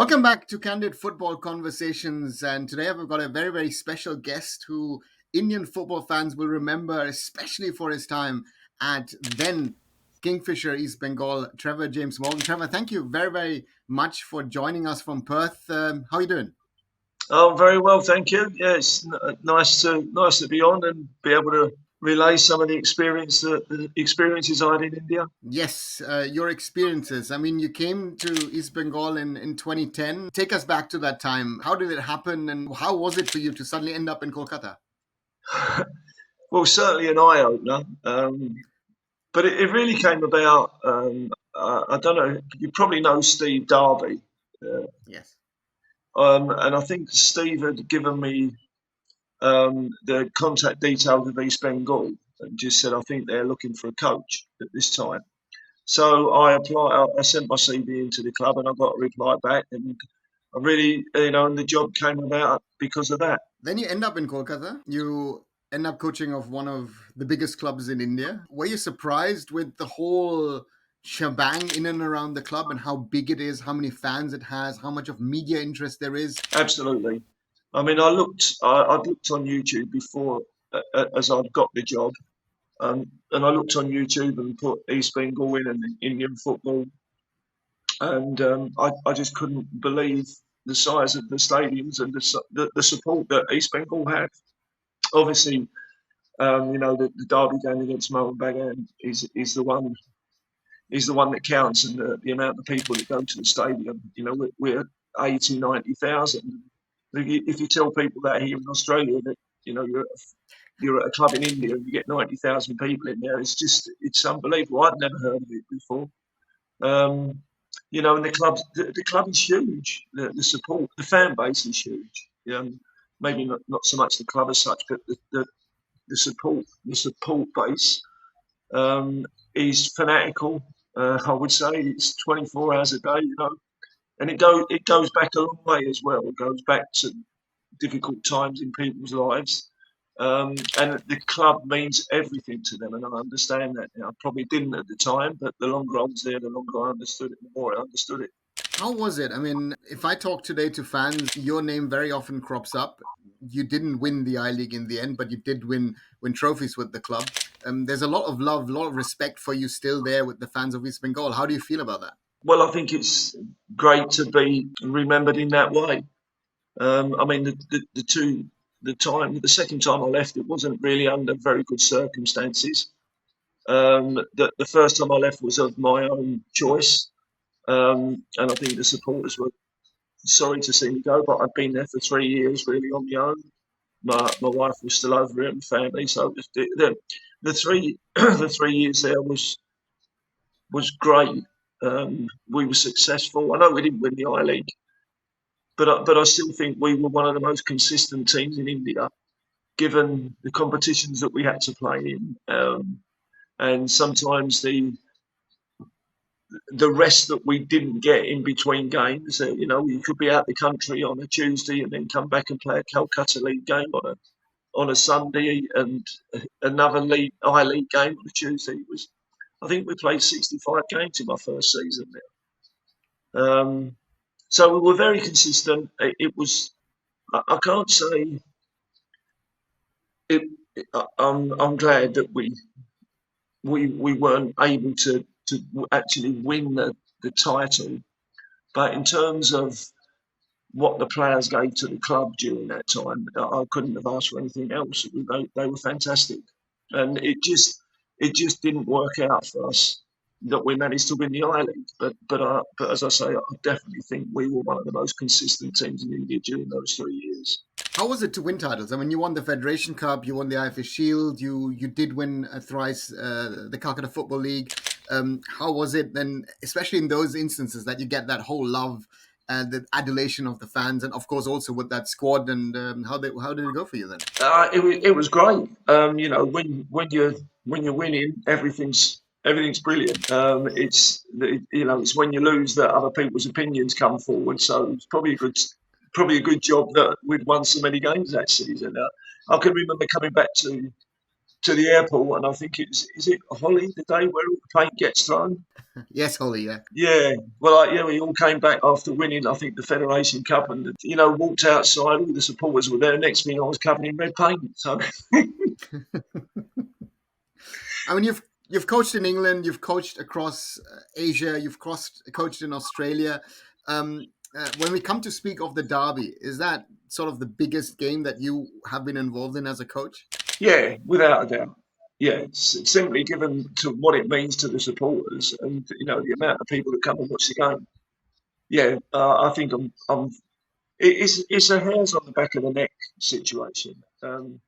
Welcome back to Candid Football Conversations. And today we've got a very, very special guest who Indian football fans will remember, especially for his time at then Kingfisher East Bengal, Trevor James Morgan. Trevor, thank you very, very much for joining us from Perth. How are you doing? Oh, very well, thank you. Yeah, it's nice to be on and be able to relay some of the experiences I had in India. Yes, your experiences. I mean, you came to East Bengal in 2010. Take us back to that time. How did it happen and how was it for you to suddenly end up in Kolkata? Well, certainly an eye opener, but it really came about. I don't know. You probably know Steve Darby, uh, Yes. and I think Steve had given me the contact details of East Bengal and just said I think they're looking for a coach at this time. So I applied. I sent my CV into the club, and I got a reply back, and I really, and the job came about because of that. Then you end up in Kolkata. You end up coaching of one of the biggest clubs in India. Were you surprised with the whole shebang in and around the club and how big it is, how many fans it has, how much of media interest there is? Absolutely. I mean, I'd looked on YouTube before, as I'd got the job, and I looked on YouTube and put East Bengal in and Indian football, and I just couldn't believe the size of the stadiums and the support that East Bengal had. Obviously, the derby game against Mohun Bagan is the one that counts, and the amount of people that go to the stadium. We're 80, 90,000. If you tell people that here in Australia that you're at a club in India and you get 90,000 people in there, it's unbelievable. I'd never heard of it before. And the club is huge. The support, the fan base is huge. Maybe not so much the club as such, but the support base is fanatical. I would say it's 24 hours a day, and it goes back a long way as well. It goes back to difficult times in people's lives, and the club means everything to them, and I understand that now. I probably didn't at the time, but the longer I was there, the longer I understood it, the more I understood it. How was it? I mean, if I talk today to fans, your name very often crops up. You didn't win the I League in the end, but you did win trophies with the club. There's a lot of love, a lot of respect for you still there with the fans of East Bengal. How do you feel about that? Well, I think it's great to be remembered in that way. I mean, the second time I left, it wasn't really under very good circumstances. The first time I left was of my own choice, and I think the supporters were sorry to see me go, but I'd been there for 3 years really on my own. My wife was still over it and family, so it was the three the 3 years there was great. We were successful. I know we didn't win the I League, but I still think we were one of the most consistent teams in India, given the competitions that we had to play in, and sometimes the rest that we didn't get in between games. You could be out the country on a Tuesday and then come back and play a Kolkata League game on a Sunday and another I League game on a Tuesday. I think we played 65 games in my first season there. So we were very consistent. It was. I can't say. It, I'm glad that we weren't able to actually win the title, but in terms of what the players gave to the club during that time, I couldn't have asked for anything else. They were fantastic, and it just didn't work out for us that we managed to win the I League. But as I say, I definitely think we were one of the most consistent teams in India during those 3 years. How was it to win titles? I mean, you won the Federation Cup, you won the IFA Shield, you did win thrice the Calcutta Football League. How was it then, especially in those instances that you get that whole love and the adulation of the fans, and of course also with that squad? And how did it go for you then? It was great. When you're winning, everything's brilliant. It's when you lose that other people's opinions come forward. So it's probably a good job that we'd won so many games that season. I can remember coming back to to the airport, and I think is it Holly the day where all the paint gets thrown? Yes, Holly. Yeah. Yeah, well, yeah, we all came back after winning, I think, the Federation Cup, and walked outside. All the supporters were there. Next thing, I was covered in red paint. So I mean, you've coached in England, you've coached across Asia, coached in Australia. When we come to speak of the derby, is that sort of the biggest game that you have been involved in as a coach? yeah, without a doubt. Yeah, it's simply given to what it means to the supporters, and the amount of people that come and watch the game. Yeah, I think it's a hairs on the back of the neck situation. And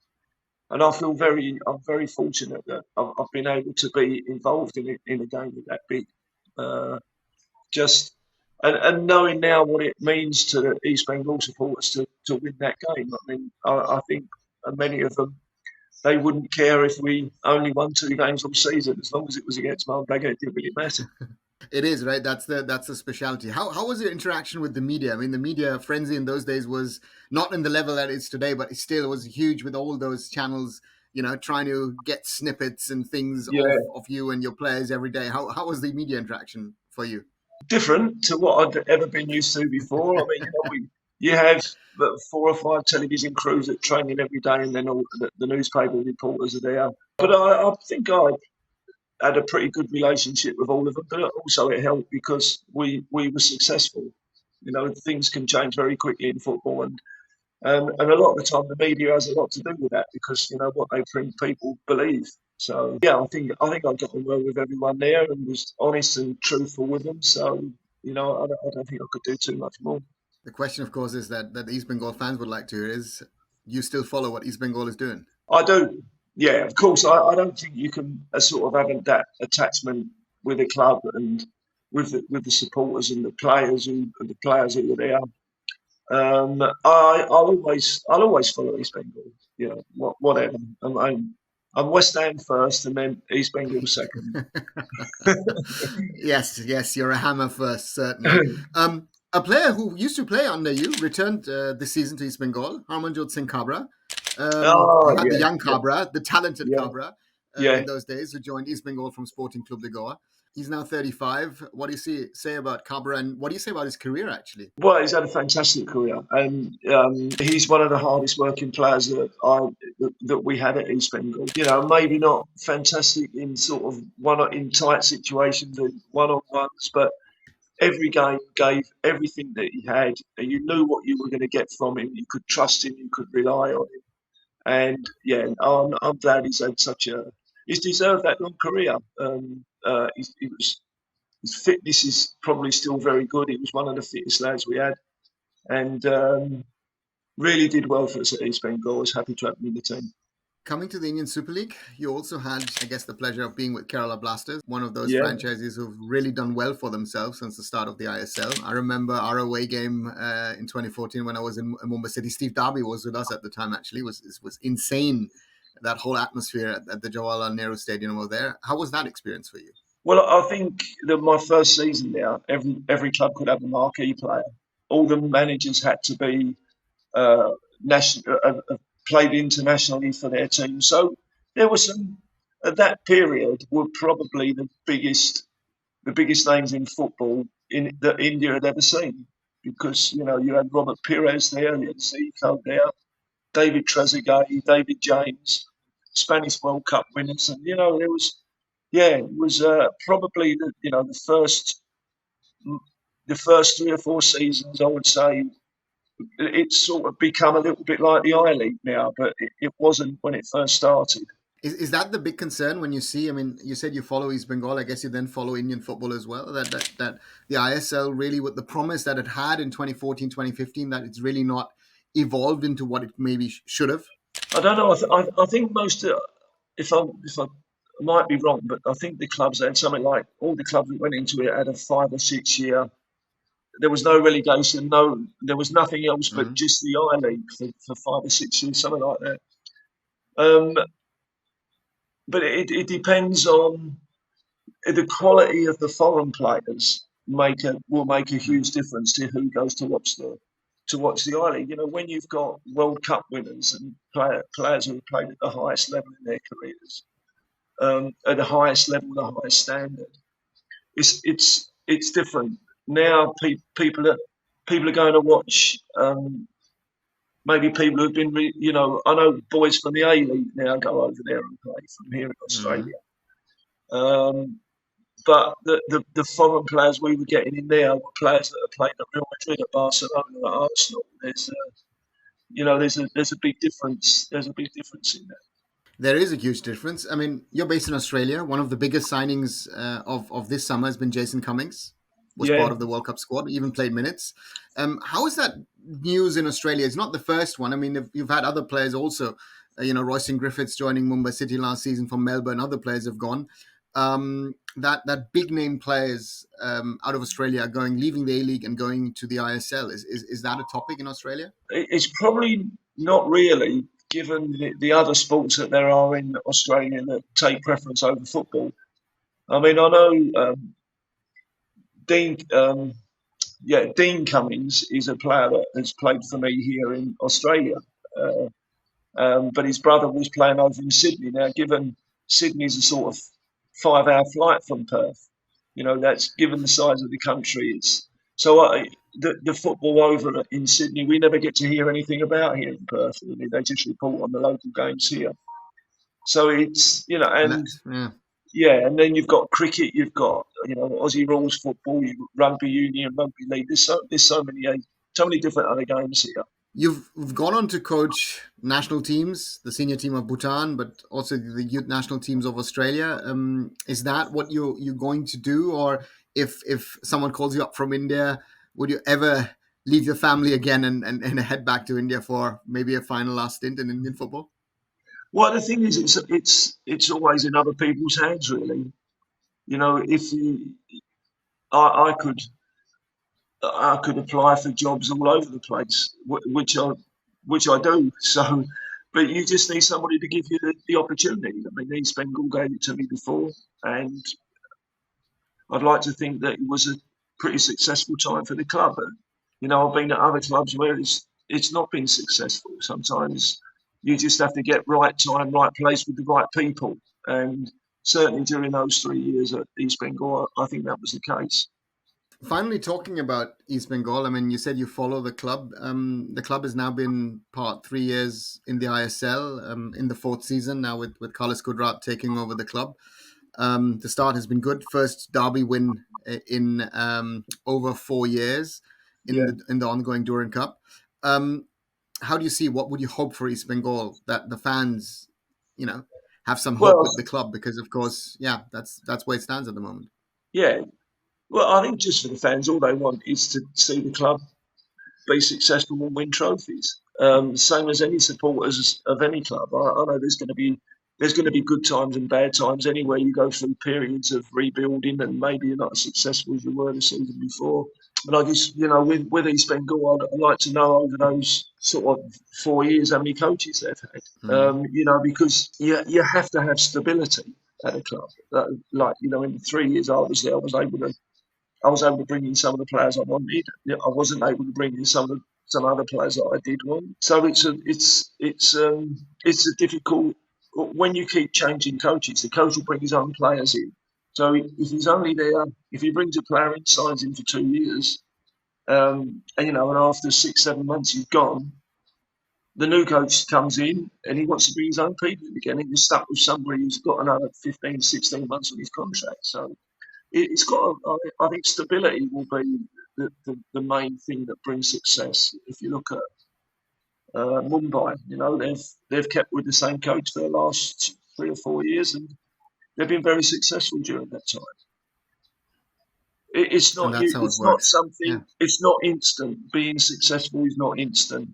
I'm very fortunate that I've been able to be involved in a game that big. Uh, just and knowing now what it means to the East Bengal supporters to win that game. I mean, I think many of them, they wouldn't care if we only won 2 games all season, as long as it was against Maldaga. It didn't really matter. It is, right. That's the specialty. How was your interaction with the media? I mean, the media frenzy in those days was not in the level that it's today, but it still was huge with all those channels. Trying to get snippets and things Yeah, of you and your players every day. How was the media interaction for you? different to what I'd ever been used to before. I mean, you have 4 or 5 television crews that training every day, and then all the newspaper reporters are there. But I think I had a pretty good relationship with all of them. But also it helped because we were successful. Things can change very quickly in football, and a lot of the time the media has a lot to do with that because what they think people believe. So yeah, I think I got on well with everyone there and was honest and truthful with them. So I don't think I could do too much more. The question, of course, is that the East Bengal fans would like to hear is, you still follow what East Bengal is doing? I do, yeah, of course. I don't think you can sort of have that attachment with the club and with the supporters and the players who were there. I'll always follow East Bengal. Whatever. I'm West Ham first, and then East Bengal second. Yes, you're a hammer first, certainly. A player who used to play under you returned this season to East Bengal, Harmanjot Singh Cabra. You Oh had the yeah, young Cabra, the talented yeah, Cabra, yeah. in those days, who joined East Bengal from Sporting Club de Goa. He's now 35. What do you say about Cabra, and what do you say about his career, actually? Well, he's had a fantastic career, and he's one of the hardest working players that we had at East Bengal. Maybe not fantastic in sort of in tight situations and one on ones, but every game gave everything that he had, and you knew what you were going to get from him. You could trust him, you could rely on him, and yeah, I'm glad he's deserved that long career. His fitness is probably still very good. He was one of the fittest lads we had, and really did well for us at East Bengal. I was happy to have him in the team. Coming to the Indian Super League, you also had, I guess, the pleasure of being with Kerala Blasters, one of those Yeah, franchises who've really done well for themselves since the start of the ISL. I remember our away game in 2014 when I was in Mumbai City. Steve Darby was with us at the time, actually. It was insane, that whole atmosphere at the Jawaharlal Nehru Stadium over there. How was that experience for you? well, I think that my first season there, every club could have a marquee player. All the managers had to be uh, national, played internationally for their team. So there were some at that period were probably the biggest names in football that India had ever seen, because you had Robert Pires there, you had Zico there, David Trezeguet, David James, Spanish World Cup winners, and there was yeah, it was probably the first 3 or 4 seasons, I would say. It's sort of become a little bit like the I League now, but it wasn't when it first started. Is that the big concern when you see? I mean, you said you follow East Bengal. I guess you then follow Indian football as well. That the ISL really, with the promise that it had in 2014, 2015, that it's really not evolved into what it maybe should have. I don't know. I think most, if I might be wrong, but I think the clubs had something like all the clubs that went into it had a 5 or 6 year. There was no relegation, there was nothing else but Mhm. just the I League for 5 or 6 years, something like that. Um, but it depends on the quality of the foreign players. Will make a huge difference to who goes to watch there. to watch the I League. You know, when you've got World Cup winners and players who have played at the highest level in their careers, at the highest level, the highest standard, it's different. Now people are going to watch. Maybe people who've been, I know boys from the A League now go over there and play from here in Mhm. Australia. Um, but the foreign players we were getting in there were players that have played at Real Madrid, at Barcelona, at Arsenal. There's a big difference. There's a big difference in that. There is a huge difference. I mean, you're based in Australia. One of the biggest signings of this summer has been Jason Cummings, was Yeah, part of the World Cup squad, even played minutes. How is that news in Australia? It's not the first one. I mean, you've had other players also. Royston Griffiths joining Mumbai City last season from Melbourne. Other players have gone. That big name players out of Australia are leaving the A League and going to the ISL. Is that a topic in Australia? it's probably not really, given the other sports that there are in Australia that take preference over football. I mean, I know Dean. Dean Cummings is a player that has played for me here in Australia. Uh, but his brother was playing over in Sydney. Now, given Sydney's a sort of 5 hour flight from Perth, that's given the size of the country. The football over in Sydney, we never get to hear anything about here in Perth. Really. They just report on the local games here. So it's, And and that's yeah. yeah, and then you've got cricket, you've got Aussie rules football, you've got rugby union, rugby league. There's so many different other games here. You've gone on to coach national teams, the senior team of Bhutan, but also the youth national teams of Australia. Is that what you're going to do, or if someone calls you up from India, would you ever leave your family again and head back to India for maybe a final last stint in Indian football? Well, the thing is, it's always in other people's hands, really. If I could apply for jobs all over the place, which I do. So, but you just need somebody to give you the opportunity. I mean, East Bengal gave it to me before, and I'd like to think that it was a pretty successful time for the club. But, I've been at other clubs where it's not been successful. Sometimes you just have to get right time, right place with the right people, and certainly during those 3 years at East Bengal, I think that was the case. Finally, talking about East Bengal, I mean, you said you follow the club. The club has now been part 3 years in the ISL, in the fourth season now with Carlos Kudrat taking over the club. The start has been good. First derby win in over 4 years Yeah. in the ongoing Durand Cup. Um, how do you see? What would you hope for East Bengal that the fans, you know, have some hope Well, with the club? Because of course, yeah, that's where it stands at the moment. yeah. Well, I think just for the fans, all they want is to see the club be successful and win trophies. Same as any supporters of any club. I know there's going to be good times and bad times anywhere. You go through periods of rebuilding, and maybe you're not as successful as you were the season before. But I just, with East Bengal, I'd like to know over those sort of 4 years how many coaches they've had. Mm. Because you have to have stability at a club. In the 3 years I was there, I was able to bring in some of the players I wanted. I wasn't able to bring in some other players that I did want. So it's a difficult when you keep changing coaches. The coach will bring his own players in. So if he's only there, if he brings a player in, signs him for 2 years, and after 6, 7 months he's gone, the new coach comes in and he wants to bring his own people in again, and you're stuck with somebody who's got another 15, 16 months on his contract. So it's got. I think stability will be the main thing that brings success. If you look at Mumbai, they've kept with the same coach for the last 3 or 4 years, and they've been very successful during that time. It's And not. that's how it It's not works. Yeah. something. It's not instant. Being successful is not instant.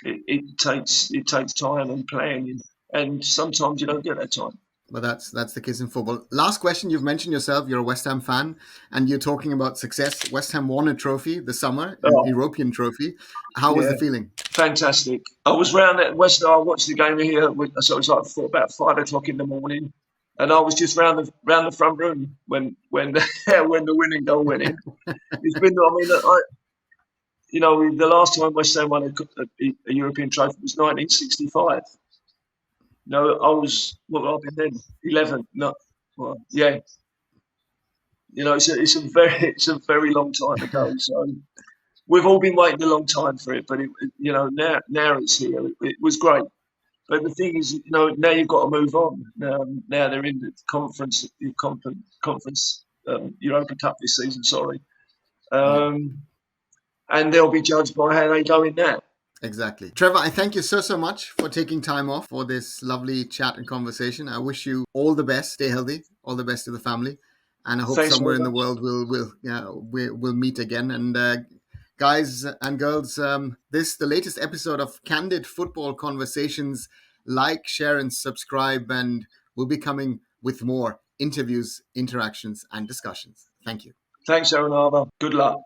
It takes time and planning, and sometimes you don't get that time. But that's the case in football. Last question. You've mentioned yourself. You're a West Ham fan, and you're talking about success. West Ham won a trophy this summer, an Oh, European trophy. How was yeah. the feeling? Fantastic. I was round at West. I watched the game here. So it was like about 5 o'clock in the morning, and I was just round the front room when when the winning goal went in. It's been. I mean, The last time West Ham won a European trophy was 1965. I was, what would I been then? 11. No, well, yeah. It's a very long time ago. So we've all been waiting a long time for it, but now it's here. It was great. But the thing is, now you've got to move on. Now they're in the conference Europa Cup this season. Sorry, Yeah. um, and they'll be judged by how they go in that. Exactly. Trevor, I thank you so much for taking time off for this lovely chat and conversation. I wish you all the best. Stay healthy. All the best to the family. And I hope Thanks somewhere very in the much. world we'll meet again. And guys and girls, this is the latest episode of Candid Football Conversations. Like, share, and subscribe. And we'll be coming with more interviews, interactions, and discussions. Thank you. Thanks, Aaron Arthur. Good luck.